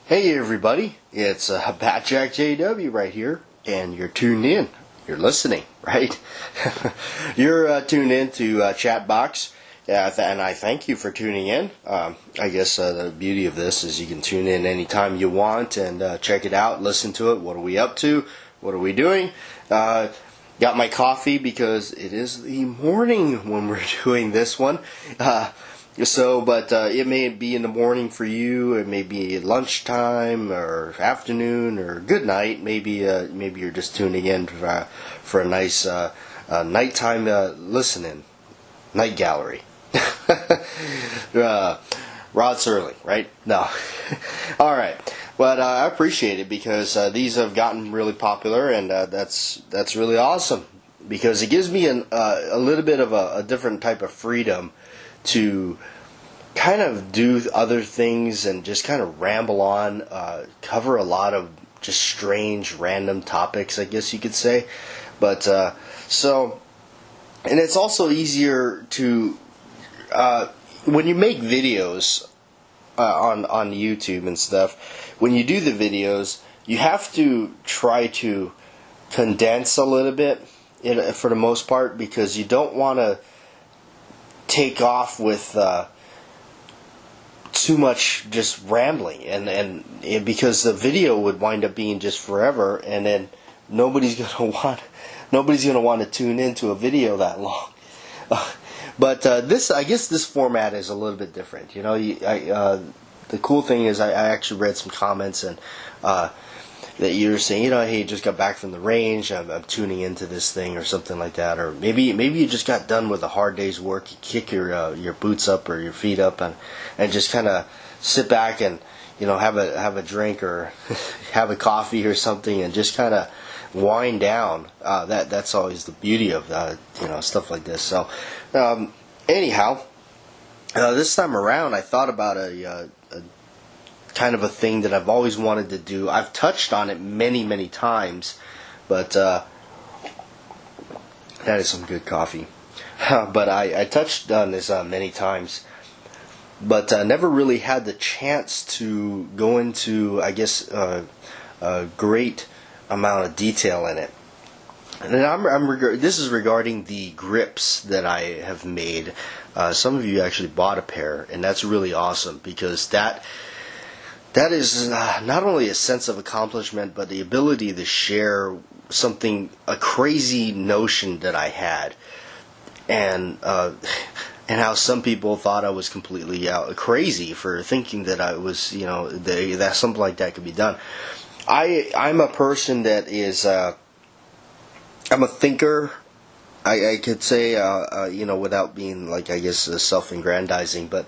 Hey everybody, it's batjac JW right here, and you're tuned in. You're listening, right? You're tuned in to Chatbox, and I thank you for tuning in. I guess the beauty of this is you can tune in anytime you want and check it out, listen to it. What are we up to? What are we doing? Got my coffee because it is the morning when we're doing this one. But it may be in the morning for you. It may be lunchtime or afternoon or good night. Maybe you're just tuning in for a nice nighttime listening, night gallery. Rod Serling, right? No. All right. But I appreciate it because these have gotten really popular, and that's really awesome because it gives me a little bit of a different type of freedom to kind of do other things and just kind of ramble on, cover a lot of just strange, random topics, I guess you could say. But and it's also easier to when you make videos on YouTube and stuff. When you do the videos, you have to try to condense a little bit for the most part because you don't want to take off with too much just rambling and because the video would wind up being just forever, and then nobody's gonna want to tune into a video that long. But I guess this format is a little bit different. You know, the cool thing is I actually read some comments and that you're saying, hey, you just got back from the range, I'm tuning into this thing or something like that, or maybe you just got done with a hard day's work, you kick your boots up or your feet up and just kind of sit back and have a drink or have a coffee or something and just kind of wind down. That's always the beauty of stuff like this. So anyhow, this time around I thought about a kind of a thing that I've always wanted to do. I've touched on it many times, but that is some good coffee. But I touched on this many times, but never really had the chance to go into, I guess, a great amount of detail in it. And this is regarding the grips that I have made. Some of you actually bought a pair, and that's really awesome because that is not only a sense of accomplishment, but the ability to share a crazy notion that I had, and how some people thought I was completely crazy for thinking that I was, that something like that could be done. I'm a person that is, I'm a thinker. I could say, without being like, I guess, self-aggrandizing, but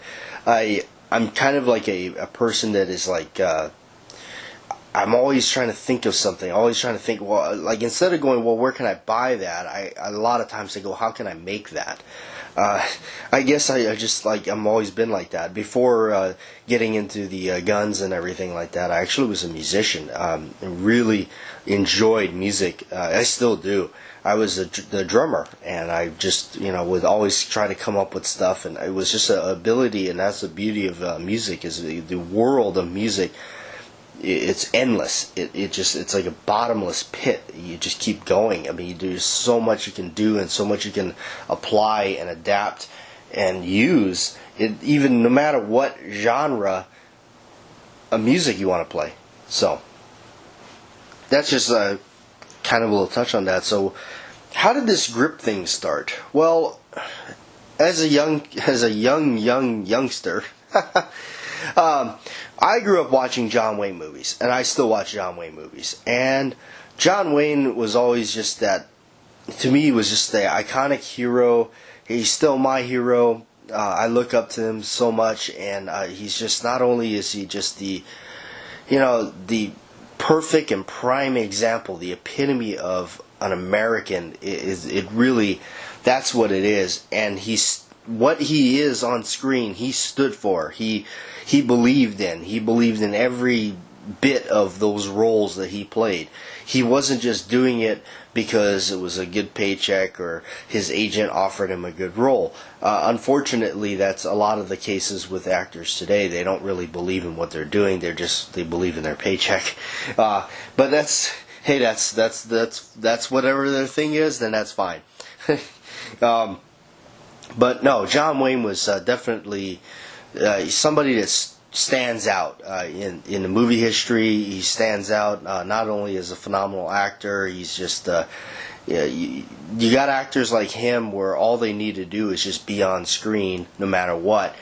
I'm kind of like a person that is like, I'm always trying to think of something, always trying to think, well, like instead of going, well, where can I buy that? A lot of times I go, how can I make that? I guess I just like, I'm always been like that. Before getting into the guns and everything like that, I actually was a musician, and really enjoyed music. I still do. I was the drummer, and I just, would always try to come up with stuff, and it was just an ability, and that's the beauty of music, is the world of music. It's endless. It's like a bottomless pit. You just keep going. I mean, there's so much you can do, and so much you can apply and adapt and use. Even no matter what genre of music you want to play. So that's just kind of a little touch on that. So how did this grip thing start? Well, as a youngster, I grew up watching John Wayne movies, and I still watch John Wayne movies. And John Wayne was always just that, to me, was just the iconic hero. He's still my hero. I look up to him so much, and he's just, not only is he just the perfect and prime example, the epitome of an American. It really, that's what it is. And what he is on screen, he stood for. He believed in. He believed in every bit of those roles that he played. He wasn't just doing it because it was a good paycheck or his agent offered him a good role. Unfortunately, that's a lot of the cases with actors today. They don't really believe in what they're doing. They believe in their paycheck. But that's whatever their thing is. Then that's fine. But no, John Wayne was definitely somebody that stands out in the movie history. He stands out not only as a phenomenal actor. He's just you got actors like him where all they need to do is just be on screen no matter what,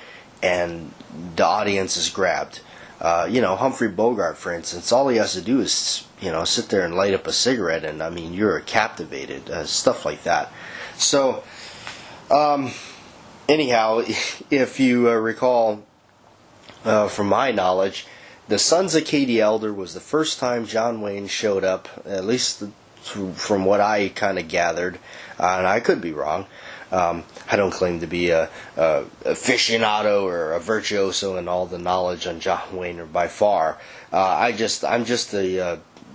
and the audience is grabbed. Humphrey Bogart, for instance, all he has to do is sit there and light up a cigarette, and I mean you're captivated. Stuff like that. So. Anyhow, if you recall, from my knowledge, The Sons of Katie Elder was the first time John Wayne showed up, at least from what I kind of gathered, and I could be wrong. I don't claim to be a aficionado or a virtuoso in all the knowledge on John Wayne, or by far. I'm just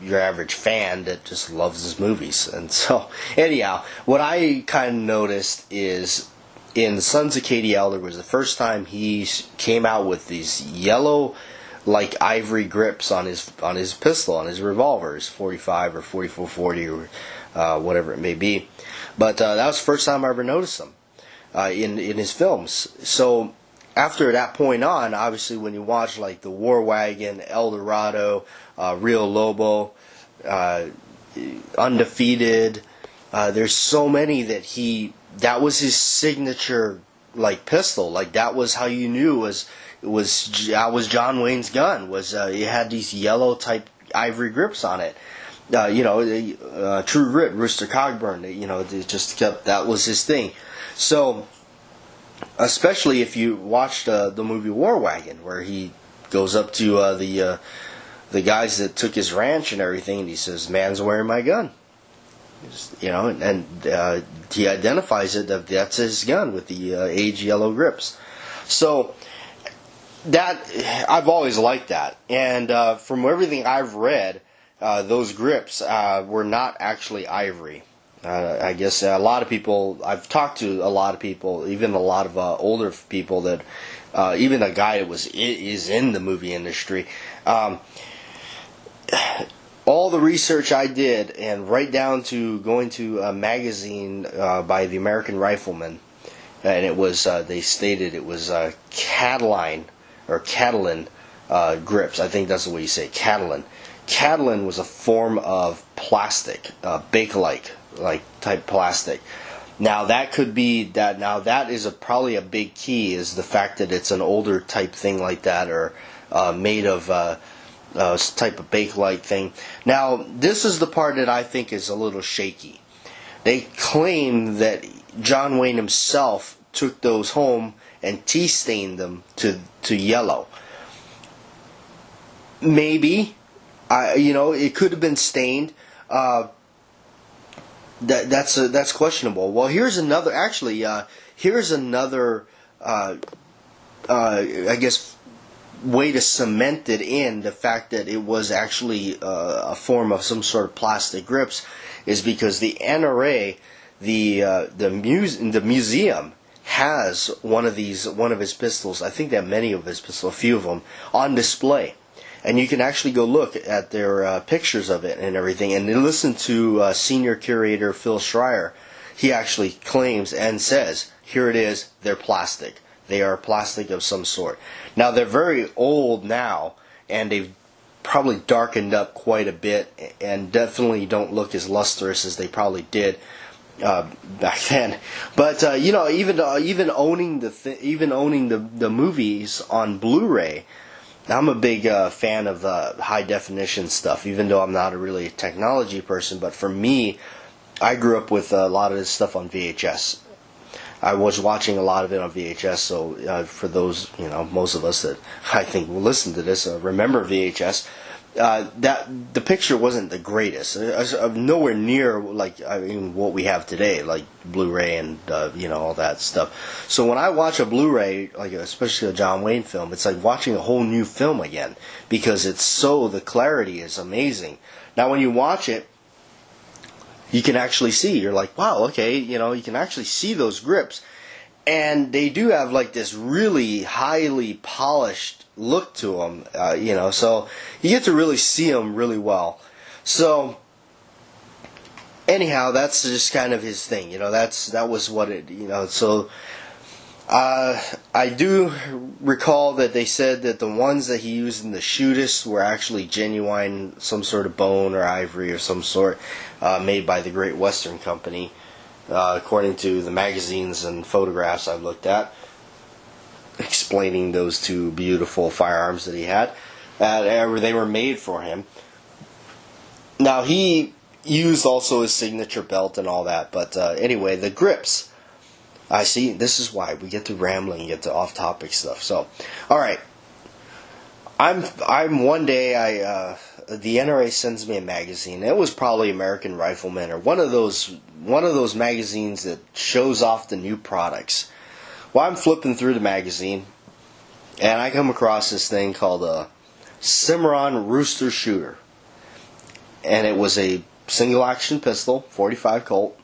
your average fan that just loves his movies. And so, anyhow, what I kind of noticed is in The Sons of Katie Elder was the first time he came out with these yellow, like ivory grips on his pistol, on his revolver, his 45 or 4440 or whatever it may be. But that was the first time I ever noticed them in his films. So after that point on, obviously when you watch like The War Wagon, El Dorado, Rio Lobo, Undefeated, there's so many that was his signature like pistol. Like that was how you knew that was John Wayne's gun. It had these yellow type ivory grips on it. True Grit, Rooster Cogburn. It just kept, that was his thing. So, especially if you watched the movie War Wagon, where he goes up to the guys that took his ranch and everything, and he says, "Man's wearing my gun." And he identifies it that's his gun with the aged yellow grips. So that I've always liked that, and from everything I've read, those grips were not actually ivory. I guess a lot of people, I've talked to a lot of people, even a lot of older people that, even a guy that is in the movie industry. All the research I did, and right down to going to a magazine by the American Rifleman, and it was they stated it was Catalan grips. I think that's the way you say it, Catalan. Catalan was a form of plastic, Bakelite like type plastic. Now that could be that. Now that is probably a big key, is the fact that it's an older type thing like that, or made of type of Bakelite thing. Now this is the part that I think is a little shaky. They claim that John Wayne himself took those home and tea stained them to yellow. Maybe, it could have been stained. That's questionable. Well, here's another. Actually, here's another. I guess way to cement it in the fact that it was actually a form of some sort of plastic grips, is because the NRA, the museum has one of his pistols. I think they have many of his pistols, a few of them, on display. And you can actually go look at their pictures of it and everything. And listen to senior curator Phil Schreier. He actually claims and says, here it is, they're plastic. They are plastic of some sort. Now, they're very old now, and they've probably darkened up quite a bit, and definitely don't look as lustrous as they probably did back then. But even owning the movies on Blu-ray, I'm a big fan of the high definition stuff, even though I'm not really a technology person. But for me, I grew up with a lot of this stuff on VHS. I was watching a lot of it on VHS, so for those, most of us that I think will listen to this remember VHS. that the picture wasn't the greatest. Nowhere near like what we have today, like Blu-ray and all that stuff. So when I watch a Blu-ray, like especially a John Wayne film, it's like watching a whole new film again because the clarity is amazing. Now when you watch it, you can actually see. You're like, wow, okay, you can actually see those grips. And they do have like this really highly polished look to them, so you get to really see them really well. So anyhow, that's just kind of his thing, that was what it, so I do recall that they said that the ones that he used in the shootist were actually genuine, some sort of bone or ivory or some sort, made by the Great Western Company. According to the magazines and photographs I've looked at, explaining those two beautiful firearms that he had, they were made for him. Now he used also his signature belt and all that, but anyway, the grips. I see. This is why we get to rambling, get to off-topic stuff. So, all right. I'm one day the NRA sends me a magazine. It was probably American Rifleman or one of those magazines that shows off the new products. Well, I'm flipping through the magazine and I come across this thing called a Cimarron Rooster Shooter, and it was a single action pistol, 45 Colt,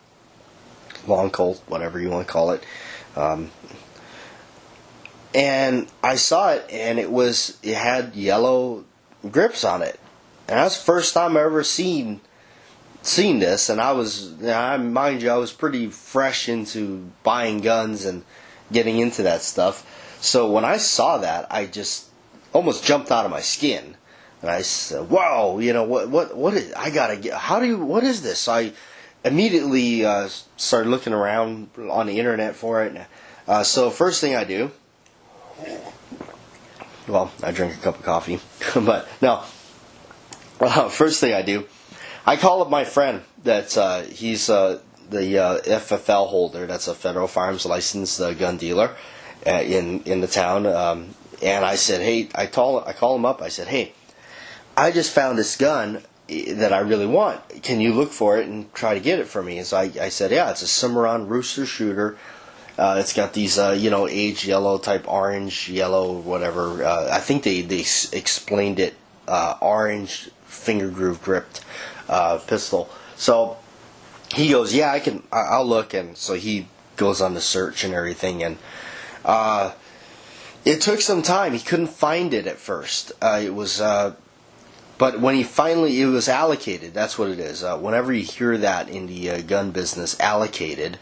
long Colt, whatever you want to call it. And I saw it, and it had yellow grips on it, and that's the first time I ever seen this. And mind you, I was pretty fresh into buying guns and getting into that stuff. So when I saw that, I just almost jumped out of my skin, and I said, "Wow, what is? I gotta get. What is this?" So I immediately started looking around on the internet for it. So first thing I do. Well, I drink a cup of coffee, but no. First thing I do, I call up my friend. He's the FFL holder. That's a federal firearms licensed gun dealer in the town. And I said, hey, I call him up. I said, hey, I just found this gun that I really want. Can you look for it and try to get it for me? And so I said, yeah, it's a Cimarron Rooster Shooter. It's got these, aged yellow type, orange, yellow, whatever. I think they explained it, orange finger groove gripped pistol. So he goes, yeah, I'll look. And so he goes on the search and everything. And it took some time. He couldn't find it at first. But when it was allocated. That's what it is. Whenever you hear that in the gun business, allocated,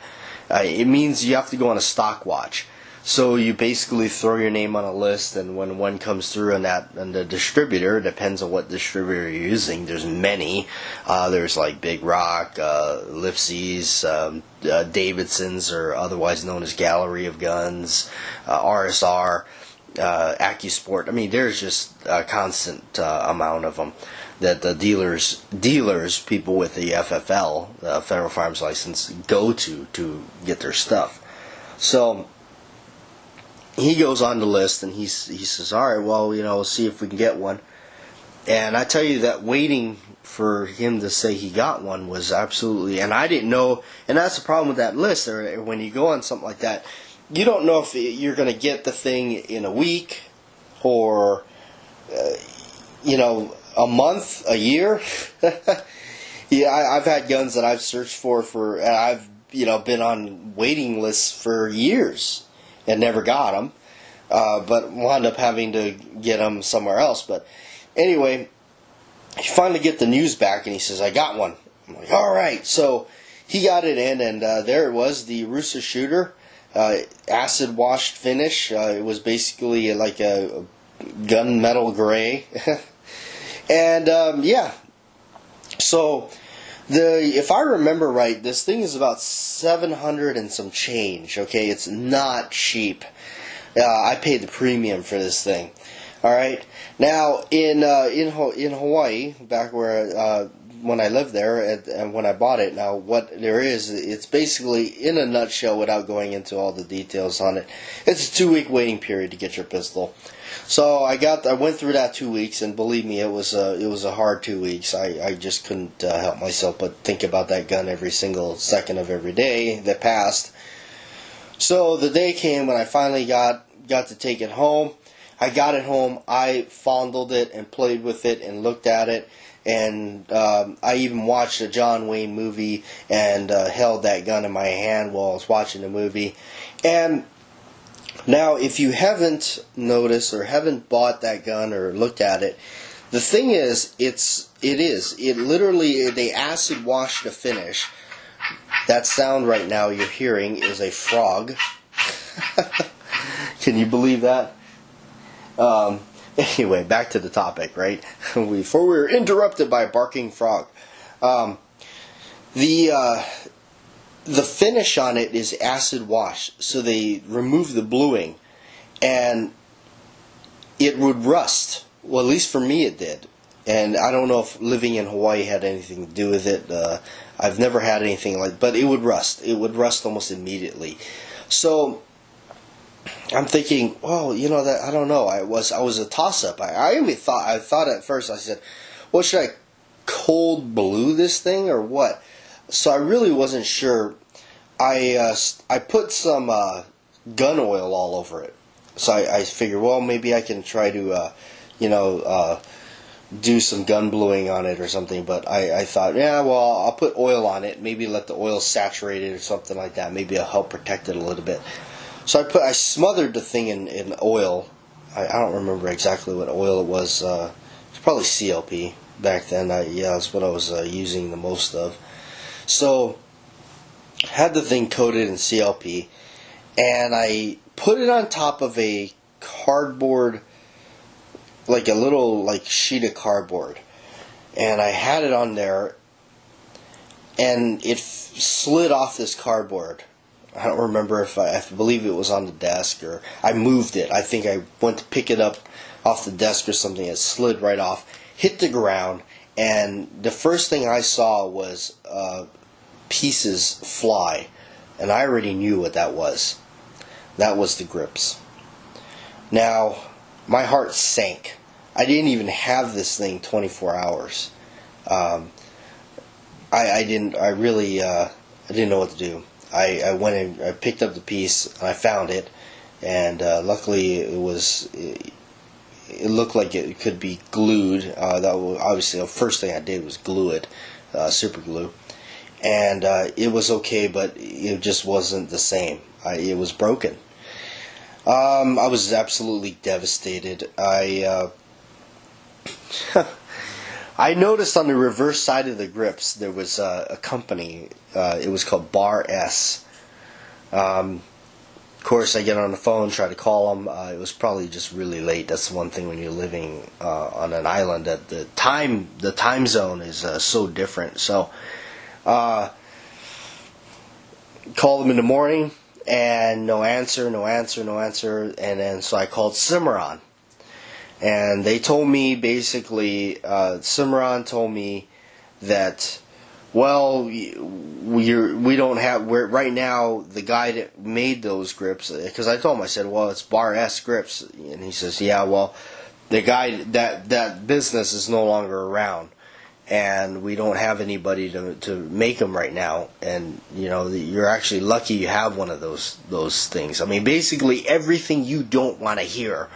it means you have to go on a stock watch. So you basically throw your name on a list, and when one comes through and the distributor, depends on what distributor you're using. There's many. There's like Big Rock, Lipsy's, Davidson's, or otherwise known as Gallery of Guns, RSR, AccuSport. I mean, there's just a constant amount of them that the dealers, people with the FFL, Federal Firearms License, go to get their stuff. So he goes on the list and he says, all right, well, we'll see if we can get one. And I tell you that waiting for him to say he got one was absolutely, and I didn't know, and that's the problem with that list. When you go on something like that, you don't know if you're going to get the thing in a week or, a month, a year. Yeah, I've had guns that I've searched for and I've been on waiting lists for years and never got them, but wound up having to get them somewhere else. But anyway, he finally get the news back and he says, I got one. I'm like, all right. So he got it in, and there it was, the Rooster Shooter, acid washed finish. It was basically like a gunmetal gray. And so if I remember right, this thing is about 700 and some change. Okay, it's not cheap. I paid the premium for this thing. All right. Now in Hawaii, back where when I lived there and when I bought it, now what there is, it's basically in a nutshell, without going into all the details on it, it's a 2-week waiting period to get your pistol. So I went through that 2 weeks, and believe me, it was a hard 2 weeks. I just couldn't help myself but think about that gun every single second of every day that passed. So the day came when I finally got to take it home. I got it home, I fondled it and played with it and looked at it, and I even watched a John Wayne movie and held that gun in my hand while I was watching the movie. And now, if you haven't noticed or haven't bought that gun or looked at it, the thing is, it literally, they acid wash the finish. That sound right now you're hearing is a frog. Can you believe that? Anyway, back to the topic, right? Before we were interrupted by a barking frog. The finish on it is acid wash, so they remove the bluing, and it would rust. Well, at least for me it did. And I don't know if living in Hawaii had anything to do with it. I've never had anything like, but it would rust. It would rust almost immediately. So I'm thinking, well, that I don't know. I was a toss-up. I thought at first, I said, well, should I cold blue this thing or what? So I really wasn't sure. I put some gun oil all over it. So I figured, well, maybe I can try to do some gun bluing on it or something. But I thought, yeah, well, I'll put oil on it. Maybe let the oil saturate it or something like that. Maybe it'll help protect it a little bit. So I smothered the thing in oil. I don't remember exactly what oil it was. It's probably CLP back then. That's what I was using the most of. So had the thing coated in CLP, and I put it on top of a cardboard, like a little sheet of cardboard, and I had it on there, and it slid off this cardboard. I don't remember if I believe it was on the desk, or I moved it. I think I went to pick it up off the desk or something. It slid right off, hit the ground, and the first thing I saw was pieces fly, and I already knew what that was. That was the grips. Now, my heart sank. I didn't even have this thing 24 hours. I didn't know what to do. I went and I picked up the piece, and I found it, and luckily it looked like it could be glued. That was, obviously, the first thing I did was glue it, super glue, and it was okay, but it just wasn't the same. It was broken. I was absolutely devastated. I noticed on the reverse side of the grips there was a company. It was called Bar S. Of course, I get on the phone, try to call them. It was probably just really late. That's the one thing when you're living on an island, that the time zone is so different. So, call them in the morning, and no answer. And then so I called Cimarron. And they told me, basically, Cimarron told me that, well, we don't have, right now, the guy that made those grips, because I told him, I said, well, it's Bar S grips. And he says, yeah, well, the guy, that business is no longer around. And we don't have anybody to make them right now. And, you're actually lucky you have one of those things. I mean, basically, everything you don't want to hear.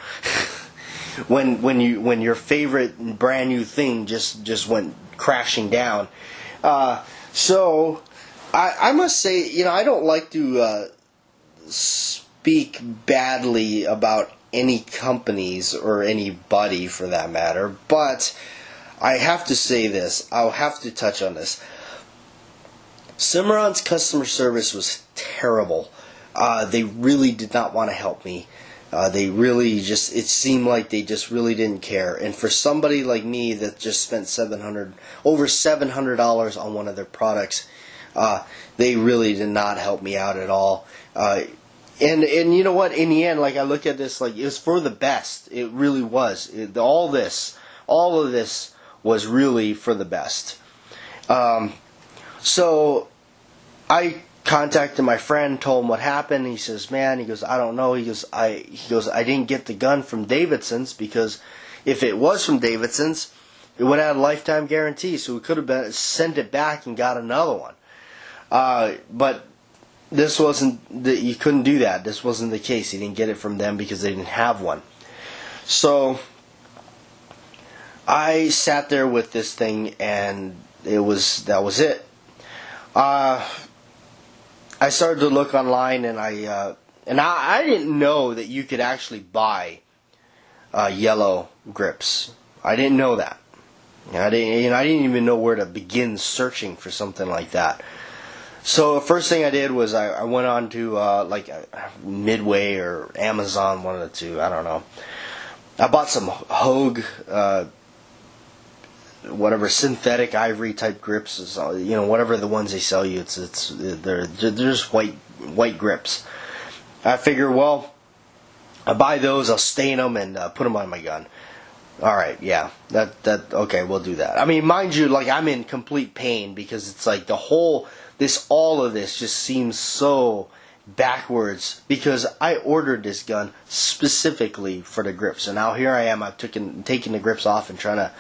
When your favorite brand new thing just went crashing down. So I must say, I don't like to speak badly about any companies or anybody for that matter, but I have to say this. I'll have to touch on this. Cimarron's customer service was terrible. They really did not want to help me. They really it seemed like they just really didn't care. And for somebody like me that just spent over $700 on one of their products, they really did not help me out at all. And you know what? In the end, like I look at this, like it was for the best. It really was. All of this was really for the best. So I contacted my friend, told him what happened. He says, "Man," he goes, "I don't know." I didn't get the gun from Davidson's, because if it was from Davidson's, it would have had a lifetime guarantee. So we could have sent it back and got another one. But this wasn't. You couldn't do that. This wasn't the case. He didn't get it from them because they didn't have one. So I sat there with this thing, and that was it. I started to look online, and I didn't know that you could actually buy yellow grips. I didn't know that. I didn't even know where to begin searching for something like that. So the first thing I did was I went on to like Midway or Amazon, one of the two. I don't know. I bought some Hogue, whatever synthetic ivory type grips, whatever the ones they sell you. They're just white grips. I figure, well, I buy those, I'll stain them and put them on my gun. All right, yeah, that okay, we'll do that. I mean, mind you, like I'm in complete pain because it's like all of this just seems so backwards, because I ordered this gun specifically for the grips, and now here I am. I've taken the grips off and trying to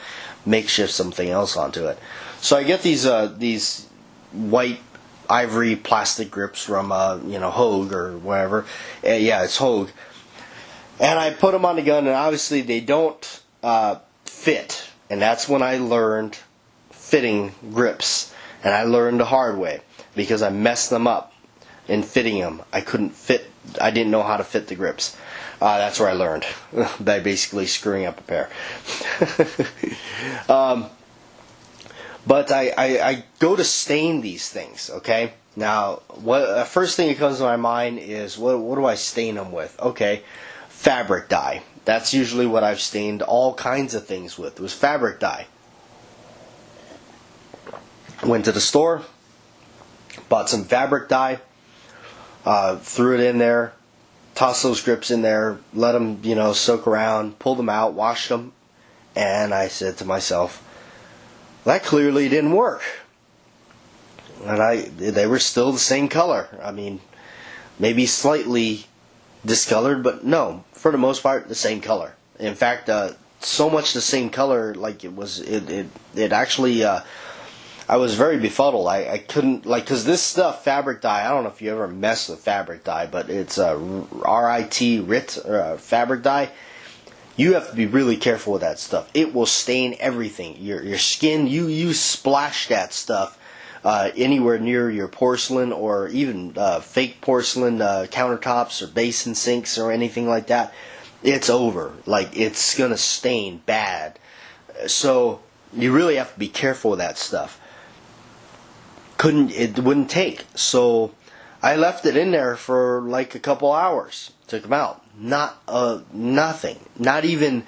makeshift something else onto it. So I get these white ivory plastic grips from Hogue or whatever. Yeah, it's Hogue, and I put them on the gun, and obviously they don't fit, and that's when I learned fitting grips, and I learned the hard way because I messed them up in fitting them. I didn't know how to fit the grips. That's where I learned, by basically screwing up a pair. But I go to stain these things, okay? Now, first thing that comes to my mind is, what do I stain them with? Okay, fabric dye. That's usually what I've stained all kinds of things with. It was fabric dye. Went to the store, bought some fabric dye, threw it in there, tossed those grips in there, let them, soak around, pulled them out, washed them, and I said to myself, that clearly didn't work. And they were still the same color. I mean, maybe slightly discolored, but no, for the most part, the same color. In fact, so much the same color, like it actually, I was very befuddled. I couldn't, because this stuff, fabric dye, I don't know if you ever mess with fabric dye, but it's RIT fabric dye. You have to be really careful with that stuff. It will stain everything. Your skin, you splash that stuff anywhere near your porcelain, or even fake porcelain countertops or basin sinks or anything like that, it's over. Like, it's going to stain bad. So you really have to be careful with that stuff. It wouldn't take. So I left it in there for like a couple hours. Took them out. Nothing. Not even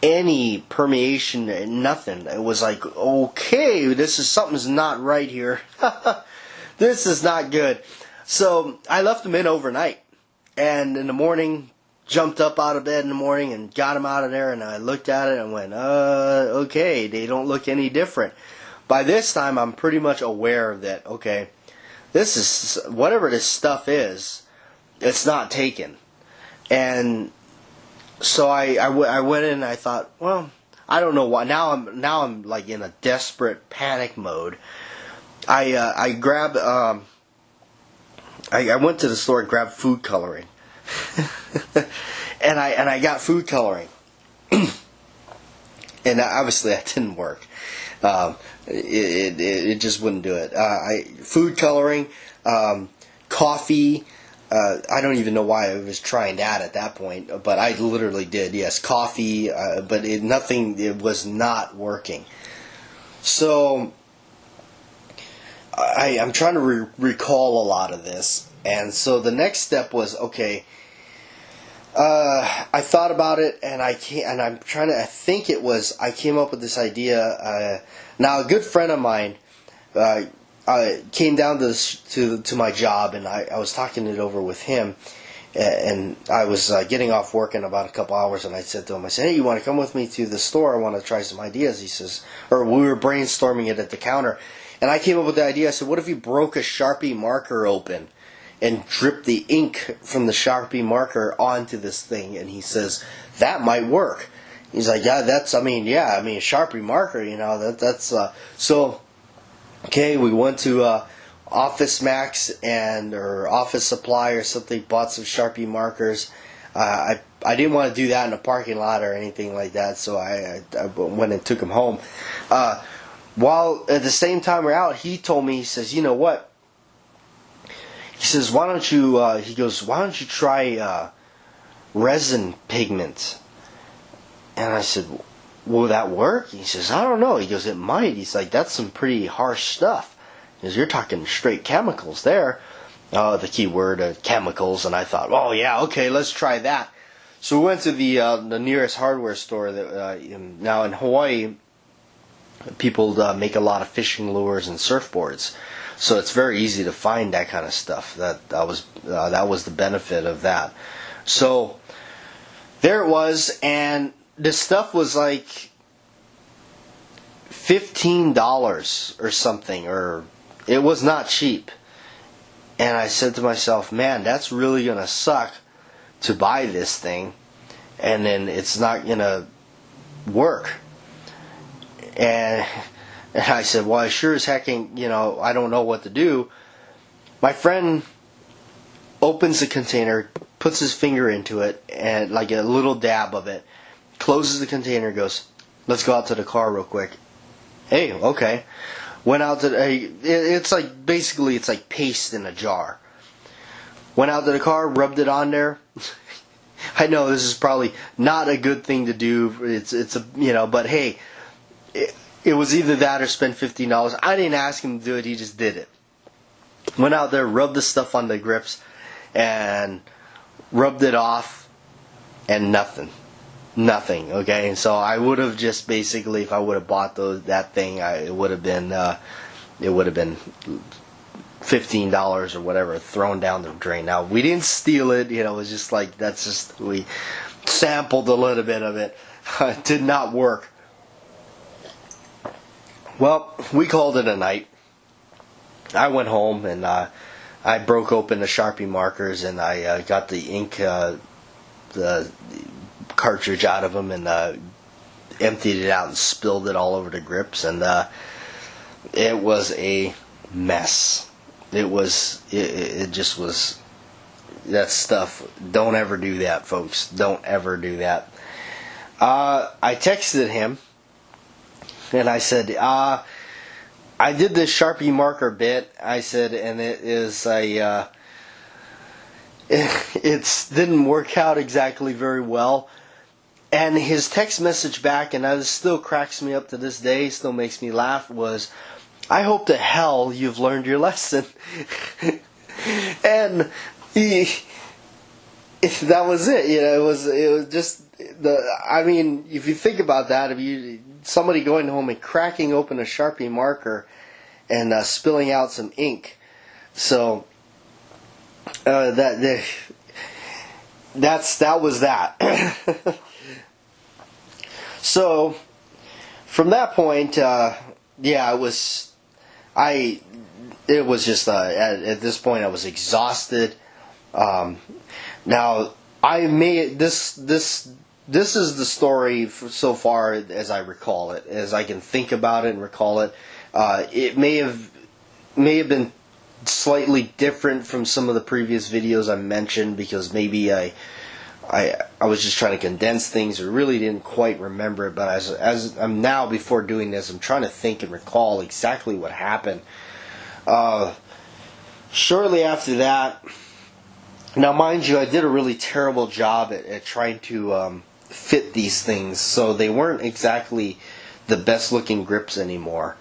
any permeation. Nothing. It was like, okay, something's not right here. This is not good. So I left them in overnight, and in the morning, jumped up out of bed in the morning and got them out of there. And I looked at it and went, okay, they don't look any different. By this time, I'm pretty much aware that, okay, this is, whatever this stuff is, it's not taken. And so I went in and I thought, well, I don't know why. Now I'm like in a desperate panic mode. I grabbed, I went to the store and grabbed food coloring. and I got food coloring. And obviously that didn't work. It just wouldn't do it. Food coloring, coffee. I don't even know why I was trying that at that point, but I literally did. Yes, coffee, but it was not working. So I'm trying to recall a lot of this, and so the next step was, okay. I thought about it, and I came up with this idea. Now, a good friend of mine came down to my job, and I was talking it over with him, and I was getting off work in about a couple hours, and I said to him, I said, hey, you want to come with me to the store? I want to try some ideas. He says, or we were brainstorming it at the counter, and I came up with the idea. I said, what if you broke a Sharpie marker open and dripped the ink from the Sharpie marker onto this thing? And he says, that might work. He's like, yeah, a Sharpie marker, that's so. Okay, we went to Office Max or Office Supply or something, bought some Sharpie markers. I didn't want to do that in a parking lot or anything like that, so I went and took them home. While at the same time we're out, he told me, he says, you know what? He says, why don't you try resin pigment? And I said, will that work? He says, I don't know. He goes, it might. He's like, that's some pretty harsh stuff. Because you're talking straight chemicals there. The key word, chemicals. And I thought, oh yeah, okay, let's try that. So we went to the nearest hardware store. Now in Hawaii, people make a lot of fishing lures and surfboards. So it's very easy to find that kind of stuff. That was the benefit of that. So there it was, and this stuff was like $15 or something, or it was not cheap. And I said to myself, man, that's really going to suck to buy this thing, and then it's not going to work. And I said, well, I sure as heck ain't, I don't know what to do. My friend opens the container, puts his finger into it, and like a little dab of it, closes the container, goes, let's go out to the car real quick. Hey, okay. Went out to it's like paste in a jar. Went out to the car, rubbed it on there. I know this is probably not a good thing to do. But hey, it was either that or spend $15. I didn't ask him to do it, he just did it. Went out there, rubbed the stuff on the grips, and rubbed it off, and nothing. Okay, so I would have just basically, if I would have bought that thing, it would have been $15 or whatever thrown down the drain. Now we didn't steal it, it was just like we sampled a little bit of it. It did not work. Well, we called it a night. I went home and I broke open the Sharpie markers, and I got the ink, the cartridge out of them, and emptied it out and spilled it all over the grips, and it was a mess. It just was that stuff. Don't ever do that, folks. Don't ever do that. I texted him and I said, I did this Sharpie marker bit, I said, and it didn't work out exactly very well. And his text message back, and this still cracks me up to this day, still makes me laugh, was, I hope to hell you've learned your lesson. And that was it. It was just if you think about that, somebody going home and cracking open a Sharpie marker and spilling out some ink. So that was that. So from that point, it was just at this point I was exhausted. Now I made this is the story so far as I recall it, as I can think about it and recall it. It may have been slightly different from some of the previous videos I mentioned, because maybe I was just trying to condense things or really didn't quite remember it. But as I'm now, before doing this, I'm trying to think and recall exactly what happened. Shortly after that, now mind you, I did a really terrible job at trying to fit these things, so they weren't exactly the best looking grips anymore.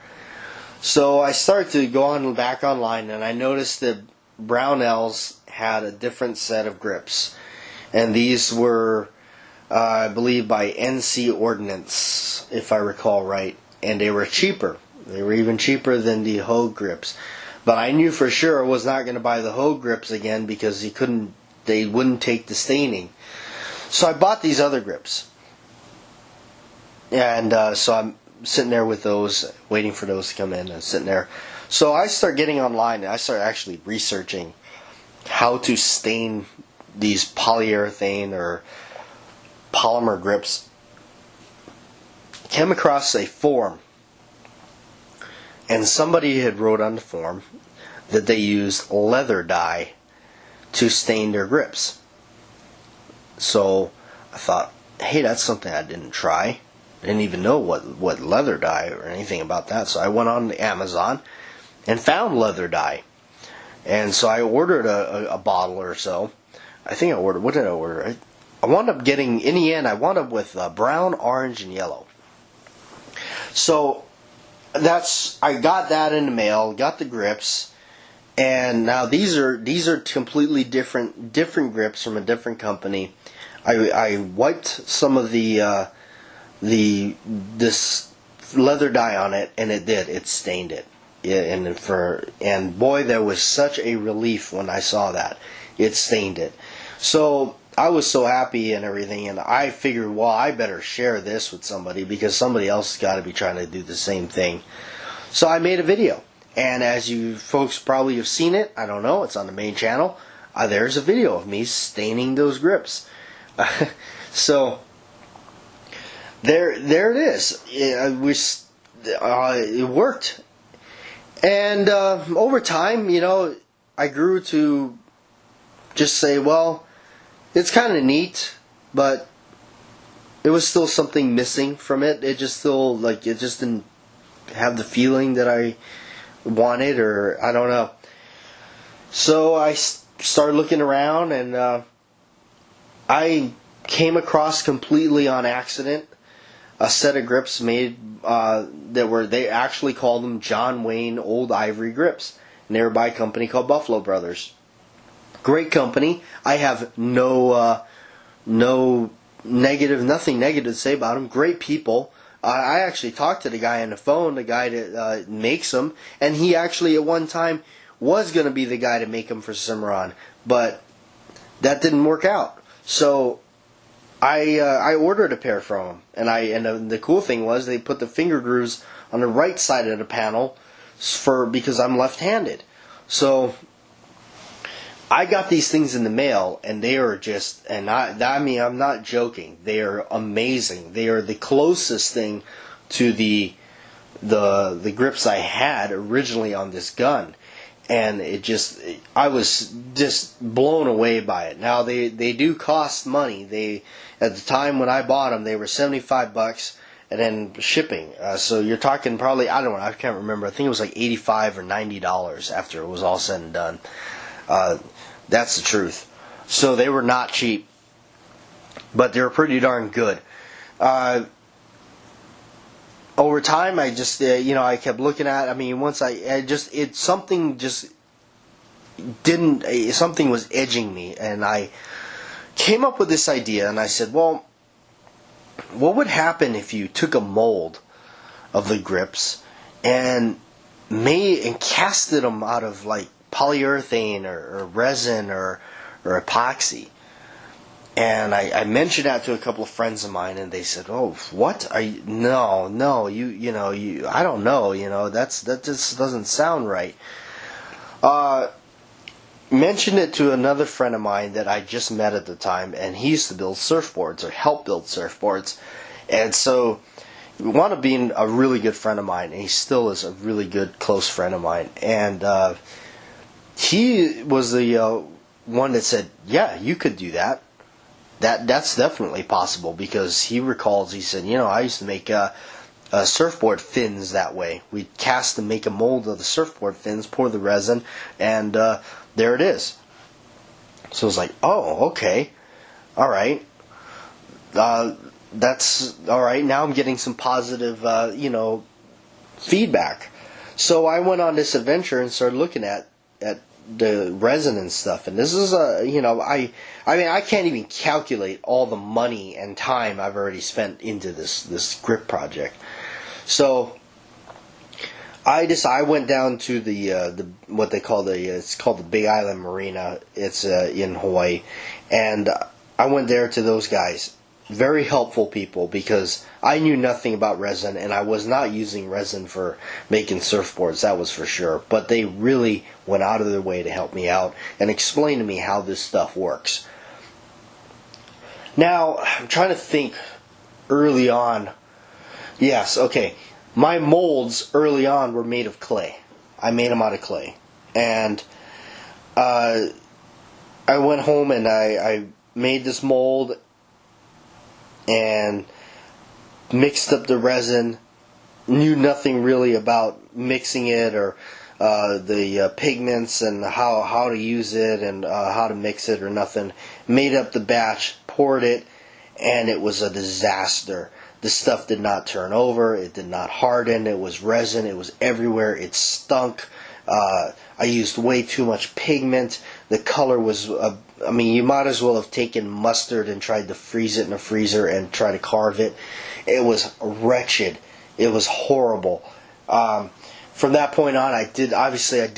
So I started to go back online, and I noticed that Brownells had a different set of grips. And these were, I believe, by NC Ordnance, if I recall right. And they were cheaper. They were even cheaper than the Hogue grips. But I knew for sure I was not going to buy the Hogue grips again, because you couldn't they wouldn't take the staining. So I bought these other grips, and so I'm sitting there with those, waiting for those to come in. I'm sitting there. So I start getting online, and I start actually researching how to stain these polyurethane or polymer grips. Came across a forum, and somebody had wrote on the forum that they used leather dye to stain their grips. So I thought, hey, that's something I didn't try. I didn't even know what leather dye or anything about that. So I went on Amazon and found leather dye. And so I ordered a bottle or so. I think I ordered, what did I order? I wound up getting, in the end, I wound up with brown, orange, and yellow. So I got that in the mail, got the grips, and now these are completely different grips from a different company. I wiped some of this leather dye on it, and it stained it. And boy, there was such a relief when I saw that it stained it. So I was so happy and everything, and I figured, well, I better share this with somebody because somebody else has got to be trying to do the same thing. So I made a video, and as you folks probably have seen it, I don't know, it's on the main channel. There's a video of me staining those grips. So there it is. It worked. And over time, I grew to just say, well, it's kind of neat, but it was still something missing from it. It just didn't have the feeling that I wanted, or I don't know. So I started looking around, and I came across completely on accident a set of grips made they actually called them John Wayne Old Ivory grips, and they were by a company called Buffalo Brothers. Great company. I have nothing negative to say about them. Great people. I actually talked to the guy on the phone, the guy that makes them, and he actually at one time was going to be the guy to make them for Cimarron, but that didn't work out. So I ordered a pair from him, and the cool thing was they put the finger grooves on the right side of the panel because I'm left-handed. So I got these things in the mail, and they are just, and I'm not joking, they are amazing. They are the closest thing to the grips I had originally on this gun. And I was just blown away by it. Now they do cost money. At the time when I bought them, they were $75, and then shipping. So you're talking probably, I don't know, I can't remember. I think it was like $85 or $90 after it was all said and done. That's the truth. So they were not cheap, but they were pretty darn good. Over time, I just, I kept looking at. Something was edging me, and I came up with this idea, and I said, well, what would happen if you took a mold of the grips and casted them out of like polyurethane or resin or epoxy? And I mentioned that to a couple of friends of mine, and they said, "Oh, what? I don't know, that just doesn't sound right." Mentioned it to another friend of mine that I just met at the time, and he used to build surfboards or help build surfboards, and so wound up being a really good friend of mine, and he still is a really good close friend of mine, and he was the one that said, "Yeah, you could do that. That's definitely possible," because he said, I used to make surfboard fins that way. We'd cast and make a mold of the surfboard fins, pour the resin, and there it is. So I was like, oh, okay, all right. That's all right. Now I'm getting some positive, feedback. So I went on this adventure and started looking at the resin and stuff, and this is I can't even calculate all the money and time I've already spent into this grip project. So I went down to the what they call it's called the Big Island Marina. It's in Hawaii, and I went there to those guys. Very helpful people, because I knew nothing about resin, and I was not using resin for making surfboards, that was for sure. But they really went out of their way to help me out and explain to me how this stuff works. Now, I'm trying to think early on. Yes, okay. My molds early on were made of clay. I made them out of clay. And I went home and I made this mold and mixed up the resin. Knew nothing really about mixing it or the pigments and how to use it and how to mix it or nothing. Made up the batch, poured it, and it was a disaster. The stuff did not turn over, it did not harden, it was resin, it was everywhere, it stunk. I used way too much pigment. The color was, I mean, you might as well have taken mustard and tried to freeze it in a freezer and try to carve it. It was wretched. It was horrible. From that point on, I did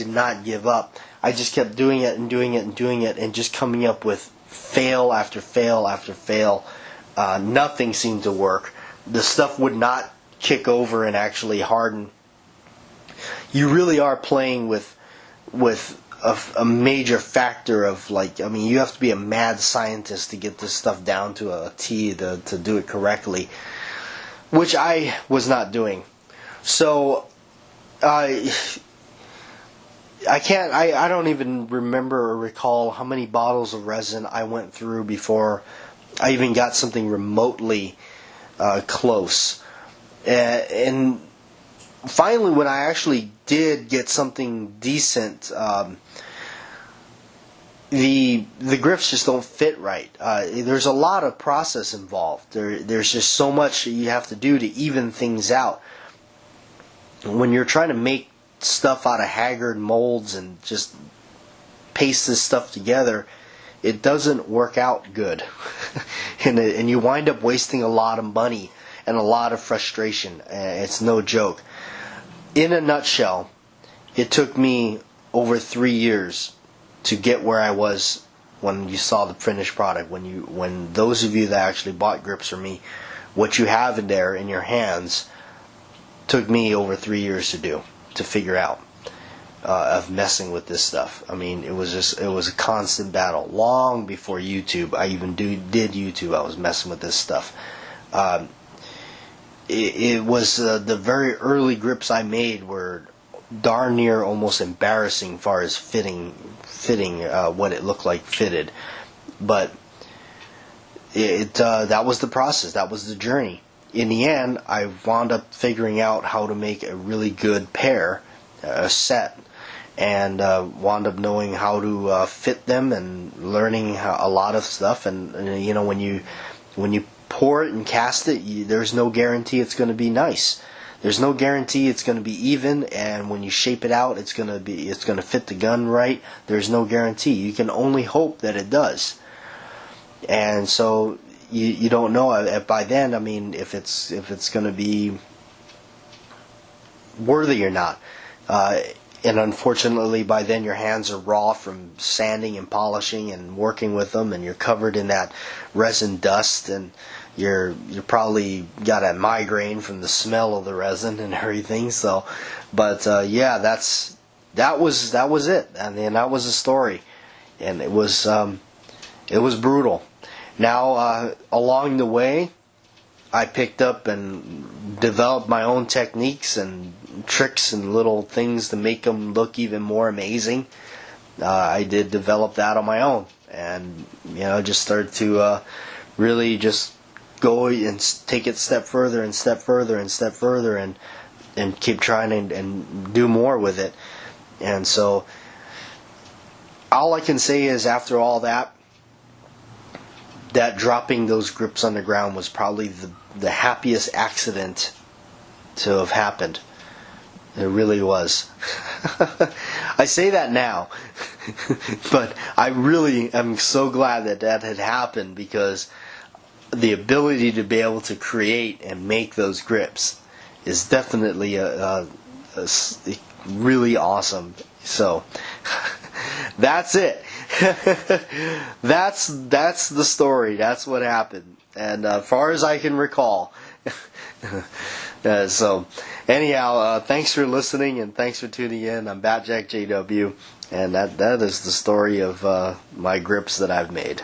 not give up. I just kept doing it and doing it and doing it and just coming up with fail after fail after fail. Nothing seemed to work. The stuff would not kick over and actually harden. You really are playing with a major factor of, like, I mean, you have to be a mad scientist to get this stuff down to a T to do it correctly, which I was not doing. So I don't even remember or recall how many bottles of resin I went through before I even got something remotely close. And finally, when I actually did get something decent, the grips just don't fit right. There's a lot of process involved. There's just so much you have to do to even things out. When you're trying to make stuff out of haggard molds and just paste this stuff together, it doesn't work out good. and you wind up wasting a lot of money and a lot of frustration. It's no joke. In a nutshell, it took me over 3 years to get where I was when you saw the finished product. When those of you that actually bought grips from me, what you have in there in your hands took me over 3 years to figure out, of messing with this stuff. I mean, it was a constant battle. Long before YouTube, I even did YouTube, I was messing with this stuff. It was the very early grips I made were darn near almost embarrassing as far as fitting what it looked like fitted. But that was the process. That was the journey. In the end, I wound up figuring out how to make a really good pair, a set, and wound up knowing how to fit them and learning a lot of stuff. And you know, when you pour it and cast it, there's no guarantee it's going to be nice. There's no guarantee it's going to be even, and when you shape it out, it's going to fit the gun right. There's no guarantee. You can only hope that it does. And so you don't know by then. I mean, if it's going to be worthy or not. And unfortunately, by then your hands are raw from sanding and polishing and working with them, and you're covered in that resin dust, and you're probably got a migraine from the smell of the resin and everything. So, but yeah, that was it. I mean, that was the story, and it was brutal. Now, along the way, I picked up and developed my own techniques and tricks and little things to make them look even more amazing. I did develop that on my own, and just started to really just go and take it step further and step further and step further, and keep trying and do more with it. And so all I can say is, after all that dropping those grips on the ground was probably the happiest accident to have happened. It really was. I say that now, but I really am so glad that had happened, because the ability to be able to create and make those grips is definitely a really awesome. So that's it. That's the story. That's what happened, and far as I can recall. So anyhow, thanks for listening and thanks for tuning in. I'm batjac JW, and that is the story of my grips that I've made.